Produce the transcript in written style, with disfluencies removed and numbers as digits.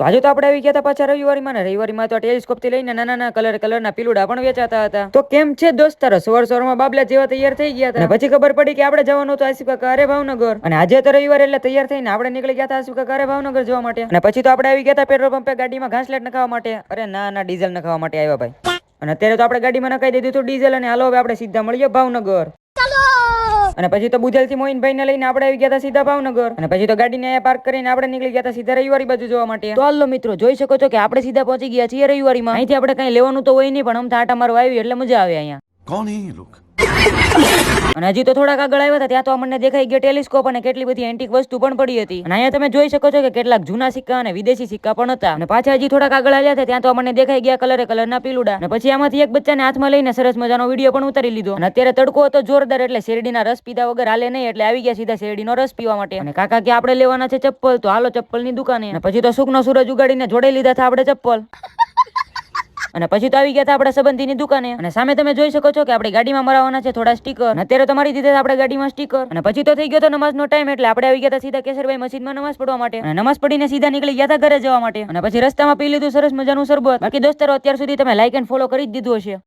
તો આજે તો આપણે આવી ગયા હતા પાછા રવિવારીમાં ને રવિવારીમાં તો ટેલિસ્કોપ થી લઈને નાના કલરના પીલુડા પણ વેચાતા હતા. તો કેમ છે દોસ્તારો, સવારમાં બાબલા જેવા તૈયાર થઈ ગયા હતા. પછી ખબર પડી કે આપણે જવાનું હતું આસિફ કાકા અરે ભાવનગર, અને આજે તો રવિવાર એટલે તૈયાર થઈને આપણે નીકળી ગયા હતા આસિફ કાકા અરે ભાવનગર જવા માટે. અને પછી તો આપણે આવી ગયા હતા પેટ્રોલ પંપે ગાડીમાં ઘાસલેટ નખાવા માટે. અરે ના ડીઝલ નખાવા માટે આવ્યા ભાઈ. અને અત્યારે તો આપણે ગાડીમાં નખાઈ દીધું હતું ડીઝલ, અને હાલો હવે આપણે સીધા મળીએ ભાવનગર. અને પછી તો બુજલ થી મોહિનભાઈ ને લઈને આપણે આવી ગયા હતા સીધા ભાવનગર. અને પછી તો ગાડીને અહીંયા પાર્ક કરીને આપણે નીકળી ગયા હતા સીધા રવિવારી બાજુ જોવા માટે. તો હાલો મિત્રો, જોઈ શકો છો કે આપણે સીધા પહોંચી ગયા છીએ રવિવારીમાં. અહીંથી આપણે કઈ લેવાનું તો હોય નહીં, પણ આમ આટા મારવા આવી એટલે મજા આવે અહીંયા. કોણ હે ये लोग? અને હજી તો થોડાક આગળ આવ્યા હતા ત્યાં તો અમને દેખાઈ ગયા ટેલિસ્કોપ અને કેટલી બધી એન્ટિક વસ્તુ પણ પડી હતી. અને અહીંયા તમે જોઈ શકો છો કે કેટલાક જૂના સિક્કા અને વિદેશી સિક્કા પણ હતા. અને પાછા હજી થોડાક આગળ આવ્યા હતા ત્યાં તો અમને દેખાઈ ગયા કલરના પીલુડા. અને પછી આમાંથી એક બચ્ચાને હાથમાં લઈને સરસ મજાનો વિડીયો પણ ઉતારી લીધો. અને અત્યારે તડકો હતો જોરદાર, એટલે શેરડીના રસ પીધા વગર હાલે નહીં, એટલે આવી ગયા સીધા શેરડીનો રસ પીવા માટે. અને કાકા કે આપણે લેવાના છે ચપ્પલ, તો હાલો ચપ્પલની દુકાને. અને પછી તો સુખનો સૂરજ ઉગાડીને જોડે લીધા હતા આપણે ચપ્પલ. અને પછી તો આવી ગયા હતા આપણા સંબંધીની દુકાને. અને સામે તમે જોઈ શકો છો કે આપણી ગાડીમાં મરાવવાના છે થોડા સ્ટીકર. અને અત્યારે તમારી દીધે આપણે ગાડીમાં સ્ટીકર. અને પછી તો થઈ ગયો તો નમાઝનો ટાઈમ, એટલે આપણે આવી ગયા હતા સીધા કેસરભાઈ મસ્જિદમાં નમાઝ પડવા માટે. અને નમાઝ પડીને સીધા નીકળી ગયા હતા ઘરે જવા માટે. અને પછી રસ્તામાં પી લીધું સરસ મજાનું શરબત. બાકી દોસ્તરો અત્યાર સુધી તમે લાઈક એન્ડ ફોલો કરી જ દીધું હશે.